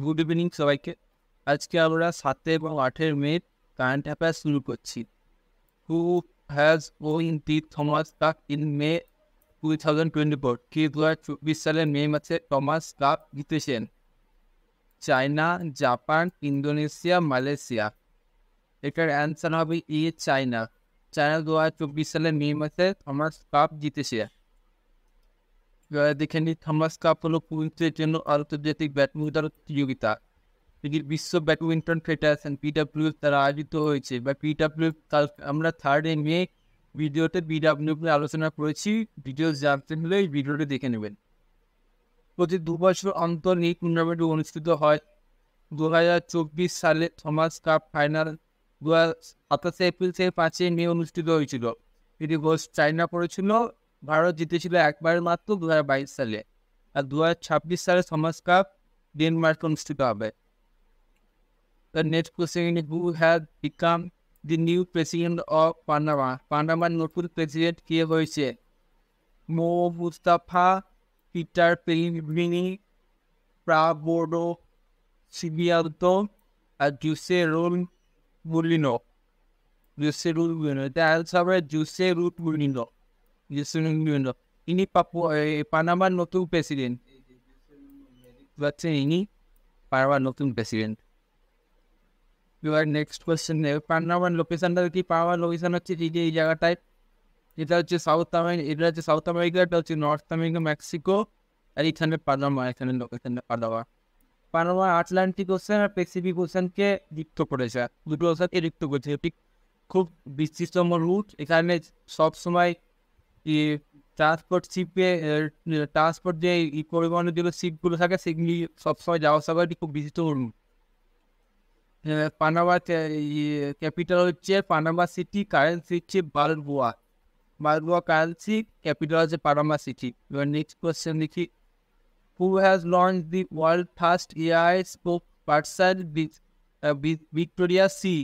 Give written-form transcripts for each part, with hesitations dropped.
Good evening সবাইকে। আজকে আমরা 7 এবং 8 মে কারেন্ট অ্যাফেয়ার্স শুরু করছি। Who has won the Thomas cup in May 2024? কে 2024 সালের মে মাসে থমাস কাপ জিতেছেন? China, Japan, Indonesia, Malaysia. এটার অ্যান্সার হবে এ, চায়না। চায়না 2024 সালের মে মাসে থমাস কাপ জিতেছে। দেখে নিই, থমাস কাপ হলো পুরুষদের জন্য আন্তর্জাতিক ব্যাডমিন্টন প্রতিযোগিতা। এটি বিশ্ব ব্যাডমিন্টন ফেডারেশন PWF দ্বারা আয়োজিত হয়েছে বা PWF। আমরা 3 মে ভিডিওতে PWF নিয়ে আলোচনা করেছি। ডিটেলস জানতে হলে এই ভিডিওটি দেখে নেবেন। প্রতি 2 বছর অন্তর এই টুর্নামেন্টটি অনুষ্ঠিত হয়। 2024 সালে থমাস কাপ ফাইনাল 27 এপ্রিল থেকে 5 মে অনুষ্ঠিত হয়েছিল। এটি হোস্ট চায়না করেছিল। ভারত জিতেছিল একবার মাত্র 2022 সালে। আর 2026 সালে থমাস কাপ ডেনমার্ক অনুষ্ঠিত হবে। The next question is, who has become the new president of Panama? পানামার নতুন প্রেসিডেন্ট কে হয়েছে? Mo Mustafa, Peter Pellegrini, Prabowo Subianto আর Jose Raul Mulino. The answer হবে জুসে রুল মুলিনো। ইনি পানামার নতুন প্রেসিডেন্ট। ইনি পানামার নতুন প্রেসিডেন্ট। এবার নেক্সট কোয়েশ্চেন, পানামার লোকেশনটা কি? পানামার লোকেশন হচ্ছে এই জায়গাটায়। এটা হচ্ছে সাউথ আমেরিকা, এটা হচ্ছে সাউথ আমেরিকা, এটা হচ্ছে নর্থ আমেরিকা, মেক্সিকো। আর এখানে পানামা, এখানে লোকেশনটা পানামা। পানামা আটলান্টিক ওশান আর প্যাসিফিক ওশানকে যুক্ত করেছে, দুটো ওশানকে যুক্ত করেছে। এটি খুব বিস্তৃততম রুট। এখানে সবসময় ট্রান্সপোর্ট শিপে, ট্রান্সপোর্ট যে পরিবহনের যে শিপগুলো থাকে সেগুলি সবসময় যাওয়া আসা করে। এটি খুব বিস্তৃত রুট। পানামার ক্যাপিটাল হচ্ছে পানামা সিটি, কারেন্সি হচ্ছে বালবোয়া। বালবোয়া কারেন্সি, ক্যাপিটাল হচ্ছে পানামা সিটি। এবার নেক্সট কোয়েশ্চেন দেখি, who has launch the world first AI spoke person Victoria Shi?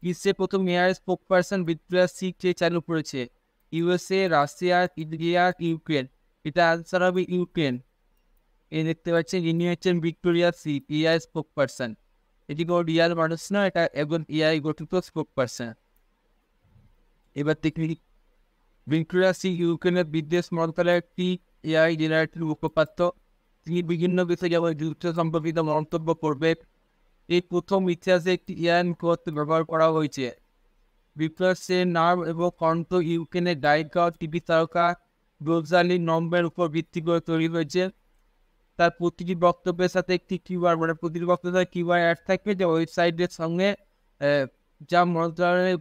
বিশ্বের প্রথম AI spoke person Victoria Shi কে চালু করেছে? USA, Russia, India, Ukraine. এটা আনসার হবে ইউক্রেন। এই দেখতে পাচ্ছেন, ইনি হচ্ছেন Victoria Shi, AI spoke person. এটি কোনো রিয়াল মানুষ না, এটা একজন এআই গঠিত স্পোক পার্সন। এবার দেখি, ভিক্টোরিয়া সি ইউক্রেনের বিদেশ মন্ত্রণালয়ের একটি এআই জেনারেটর মুখপাত্র। তিনি বিভিন্ন বিষয়ে যেমন যুদ্ধ সম্পর্কিত মন্তব্য করবে। এই প্রথম ইতিহাসে একটি এআই মুখপাত্র ব্যবহার করা হয়েছে। ভিক্টোরিয়া সির নাম এবং কণ্ঠ ইউক্রেনের গায়িকা টিভি তারকা রোজালি নম্বরের উপর ভিত্তি করে তৈরি হয়েছে। তার প্রতিটি বক্তব্যের সাথে একটি কিউআর, মানে প্রতিটি বক্তব্যের সাথে কিউআর অ্যাড থাকবে, যে ওয়েবসাইটের সঙ্গে যা মন্ত্রণালয়ের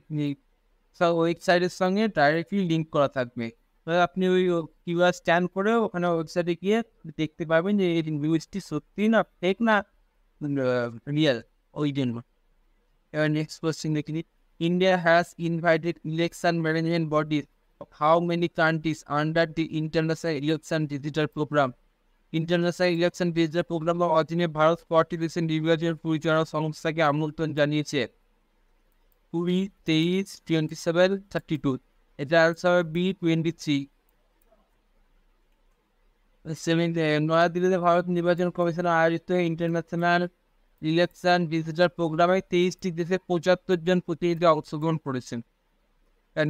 ওয়েবসাইটের সঙ্গে ডাইরেক্টলি লিঙ্ক করা থাকবে। আপনি ওই কিউআর স্ক্যান করে ওখানে ওয়েবসাইটে গিয়ে দেখতে পাবেন যে এই নিউজটি সত্যি না ফেক না রিয়েল, ওই জন্য। এবার নেক্সট কোয়েশ্চেন দেখি, India has invited election management bodies of how many countries under the International Election Digital Program? International election digital প্রোগ্রামের অধীনে ভারত 40 দেশের নির্বাচন পরিচালনা সংস্থাকে আমন্ত্রণ জানিয়েছে। 20, 23, 27, 32। এটা আনসার বি 23। নয়াদিল্লিতে ভারত নির্বাচন কমিশনের আয়োজিত ইন্টারন্যাশনাল ইলেকশন ডিজিটাল প্রোগ্রামে 23টি দেশে 75 জন প্রতিনিধি অংশগ্রহণ করেছেন।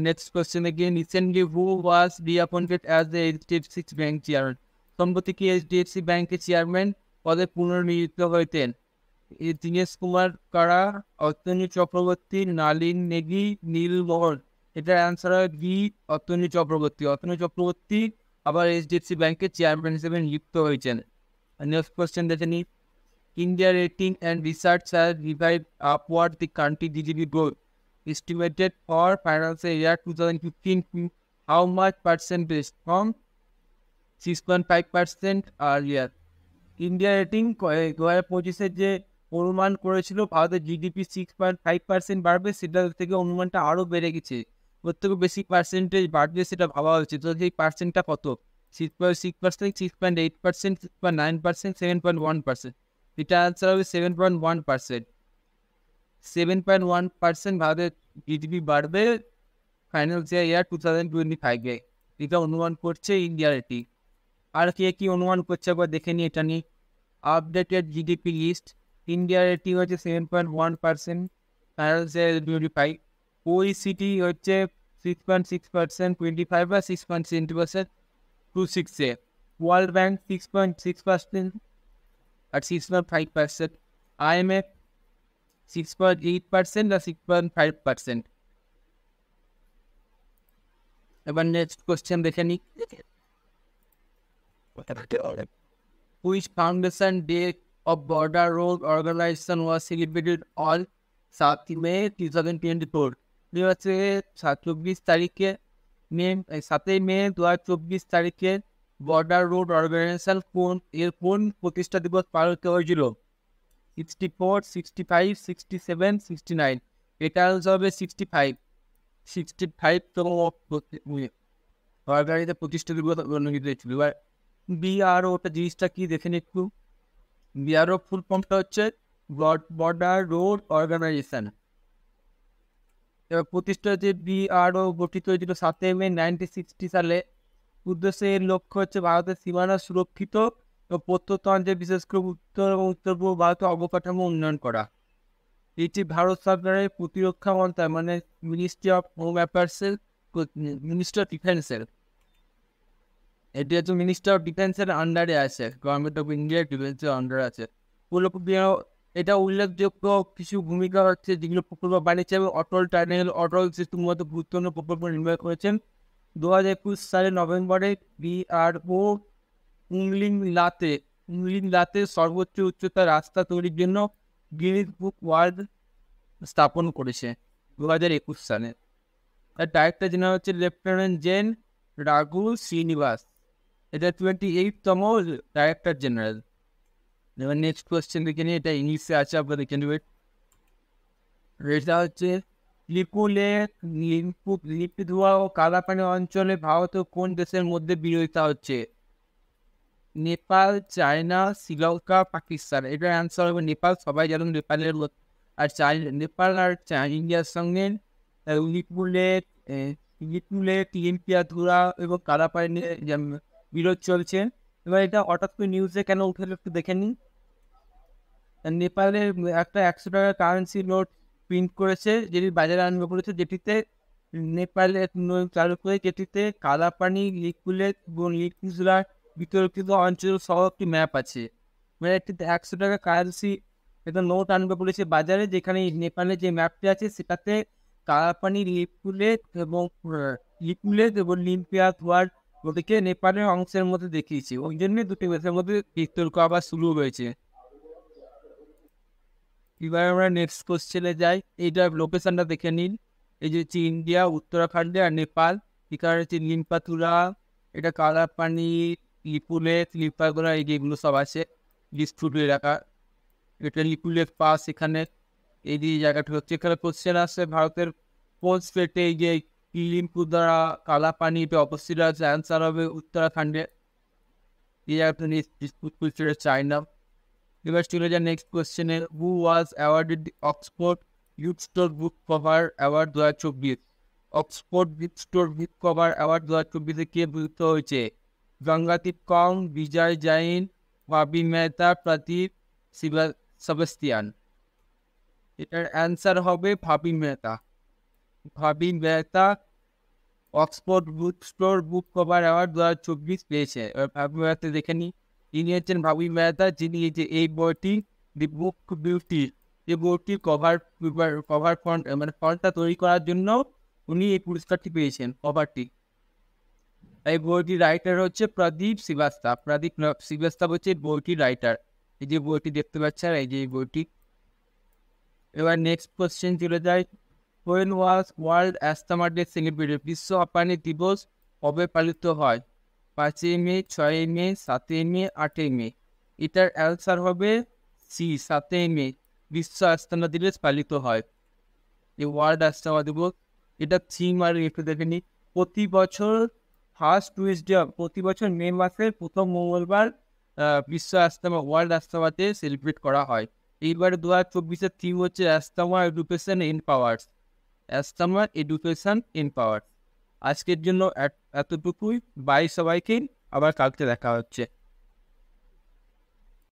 Next question again, recently who was reappointed as the HDFC bank chairman? সম্প্রতি কি HDFC ব্যাংকের চেয়ারম্যান পদে পুনর্নিযুক্ত হয়েছেন? দীনেশ কুমার কারা, অতনু চক্রবর্তী, নালিন নেগি, নীলমোহন। এটার অ্যান্সার হয় বি, অতনু চক্রবর্তী। অতনু চক্রবর্তী আবার HDFC ব্যাংকের চেয়ারম্যান হিসেবে নিযুক্ত হয়েছেন। নেক্সট কোয়েশ্চেন দেখে নিই, India rating and research has revived upward the country GDP growth estimated for financial year 2015 to how much percentage? From 6.5% earlier. India rating 2025 যে অনুমান করেছিল ভারতের জিডিপি 6.5% বাড়বে, সেটা থেকে অনুমানটা আরও বেড়ে গেছে। ওর থেকে বেশি পার্সেন্টেজ বাড়বে সেটা ভাবা হচ্ছে। তো সেই পার্সেন্টটা কত? 6.6%, 6.8%, 6.9%, 7.1%। এটা আনসার হবে 7.1%। 7.1% ভারতের জিডিপি বাড়বে ফাইন্যান্সিয়াল ইয়ার 2025-এ। এটা অনুমান করছে ইন্ডিয়া রেটিং। আর কে কি অনুমান করছে একবার দেখে নিই এটা নিয়ে। আপডেটেড জিডিপি লিস্ট, ইন্ডিয়ার রেটিং হচ্ছে 7.1%, ফাইন্যান্সিয়াল 25, OECD হচ্ছে 6.6%, 25 বা 6.7%, 26 ওয়ার্ল্ড ব্যাংক 6.6% আর 6.5%, IMF 6.8% আর 6.5%. এবার নেক্সট কোশ্চেন দেখে নিই, which foundation day of Border Road Organization was celebrated on 7 May 2024? ये হচ্ছে 24 তারিখে মে 7 মে 2024 তারিখে বর্ডার রোড অর্গানাইজেশন কোন প্রতিষ্ঠা দিবস পালিত হয়েছিল? 64, 65, 67, 69. এটা হবে 65তম অর্গানাইজেশন প্রতিষ্ঠা দিবস অনুষ্ঠিত হয়েছিল। এবার BRO জিনিসটা কি দেখে নিন একটু। BRO ফুল ফর্মটা হচ্ছে বর্ডার রোড অর্গানাইজেশন। এবার প্রতিষ্ঠা হচ্ছে BRO গঠিত হয়েছিল 7 মে 1960 সালে। উদ্দেশ্যে এর লক্ষ্য হচ্ছে ভারতের সীমানা সুরক্ষিত ও প্রত্যন্তরে বিশেষ করে উত্তর এবং উত্তর পূর্ব ভারতের অবকাঠামো উন্নয়ন করা। এটি ভারত সরকারের প্রতিরক্ষা মন্ত্রণালয় মানে মিনিস্ট্রি অফ হোম অ্যাফেয়ার্সের মিনিস্ট্রি অফ ডিফেন্সের, এটি হচ্ছে মিনিস্টার অফ ডিফেন্সের আন্ডারে আছে, গভর্নমেন্ট অফ ইন্ডিয়ার ডিফেন্সের আন্ডারে আছে। এটা উল্লেখযোগ্য কিছু ভূমিকা হচ্ছে যেগুলো প্রকল্প বানিয়েছে এবং অটল টানেল, অটল সেতুর মতো গুরুত্বপূর্ণ প্রকল্প নির্মাণ করেছেন। 2021 সালের নভেম্বরে BRO উংলিং লাতে সর্বোচ্চ উচ্চতার রাস্তা তৈরির জন্য গিনিস বুক ওয়ার্ল্ড স্থাপন করেছে 2021 সালে। তার ডাইরেক্টর জেনারেল হচ্ছে লেফটেন্যান্ট জেন রাঘু শ্রীনিবাস, এটা 28তম ডাইরেক্টর জেনারেল। এবার নেক্সট কোয়েশ্চেন দেখে নিই, এটা ইংলিশে আছে, আপনারা দেখে নেবেন। এটা হচ্ছে লিপিধুয়া ও কালাপানি অঞ্চলে ভারত ও কোন দেশের মধ্যে বিরোধিতা হচ্ছে? নেপাল, চায়না, শ্রীলঙ্কা, পাকিস্তান। এটার অ্যান্সার হবে নেপাল। সবাই জানেন নেপালের আর নেপাল আর ইন্ডিয়ার সঙ্গে লিপুলেট, লিম্পিয়াধুরা এবং কালাপানি বিরোধ চলছে। এবার এটা হঠাৎ করে নিউজে কেন উঠে একটু দেখে নিন। নেপালের একটা 100 টাকার কারেন্সি নোট প্রিন্ট করেছে, যেটি বাজারে আরম্ভ করেছে, যেটিতে নেপালের চালু করে, যেটিতে কালাপানি, লিকুলেট এবং লিকুজলার বিতর্কিত অঞ্চল সহ একটি ম্যাপ আছে। মানে একটি 100 টাকা কারেন্সি একটা নোট আনবে বলেছে বাজারে, যেখানে নেপালের যে ম্যাপটি আছে সেটাতে কালাপানি, লিকুলেট এবং লিম্পিয়াধুয়ার ওদিকে নেপালের অংশের মধ্যে দেখিয়েছে। ওই জন্য দুটি দেশের মধ্যে বিতর্ক আবার শুরু হয়েছে। এবার আমরা নেক্সট কোশ্চেনে যাই। এইটার লোকেশনটা দেখে নিন। এই যে হচ্ছে ইন্ডিয়া, উত্তরাখণ্ডে আর নেপাল। এখানে হচ্ছে লিম্পাতুরা, এটা কালাপানি, লিপুলেট, লিম্পাতুরা, এই যেগুলো সব আছে ডিসপুট এলাকা। এটা লিপুলেট পাস, এখানে এই যে জায়গাটা হচ্ছে। এখানে কোশ্চেন আসছে ভারতের কোন স্টেটে এই যে লিম্পুদরা, কালাপানি এটা অবস্থিত আছে? অ্যান্সার হবে উত্তরাখণ্ডে। এই জায়গাটা ডিসপুট করছে চায়না। এবার চলে যায় নেক্সট কোয়েশ্চেনে। Who was awarded the Oxford book store book cover award 2024? Oxford book store book cover award 2024 কে ভূষিত হয়েছে? গঙ্গাদীপ কং, বিজয় জৈন, ভাবি মেহতা, প্রদীপ সেবাস্তিয়ান। এটার অ্যান্সার হবে Bhavi Mehta. Oxford book store book cover award 2024 পেয়েছে। ভাবি মেহতা দেখে নিই। ইনি হচ্ছেন ভাবি মেহতা, যিনি এই বইটি দি বুক বিউটি, এই বইটির কভার ফন্ট মানে ফন্টটা তৈরি করার জন্য উনি এই পুরস্কারটি পেয়েছেন, কভারটি। এই বইটির রাইটার হচ্ছে প্রদীপ শ্রীবাস্তব হচ্ছে বইটির রাইটার। এই যে বইটি দেখতে পাচ্ছেন, এই যে বইটি। এবার নেক্সট কোয়েশ্চেন চলে যায়। When was world asthma day celebrated? বিশ্ব হাঁপানি দিবস কবে পালিত হয়? 5 মে, 6 মে, 7 মে, 8 মে। এটার অ্যান্সার হবে সি, 7 মে বিশ্ব অ্যাস্থামা দিবস পালিত হয়। এই ওয়ার্ল্ড অ্যাস্থামা দিবস, এটা থিম আর একটু দেখে নিই। প্রতি বছর মে মাসের প্রথম মঙ্গলবার বিশ্ব asthma world asthma day celebrate করা হয়। এইবারে 2024-এর থিম হচ্ছে asthma education empowers. Asthma education empowers. আজকের জন্য এতটুকুই। বাই সবাইকে, আবার কালকে দেখা হচ্ছে।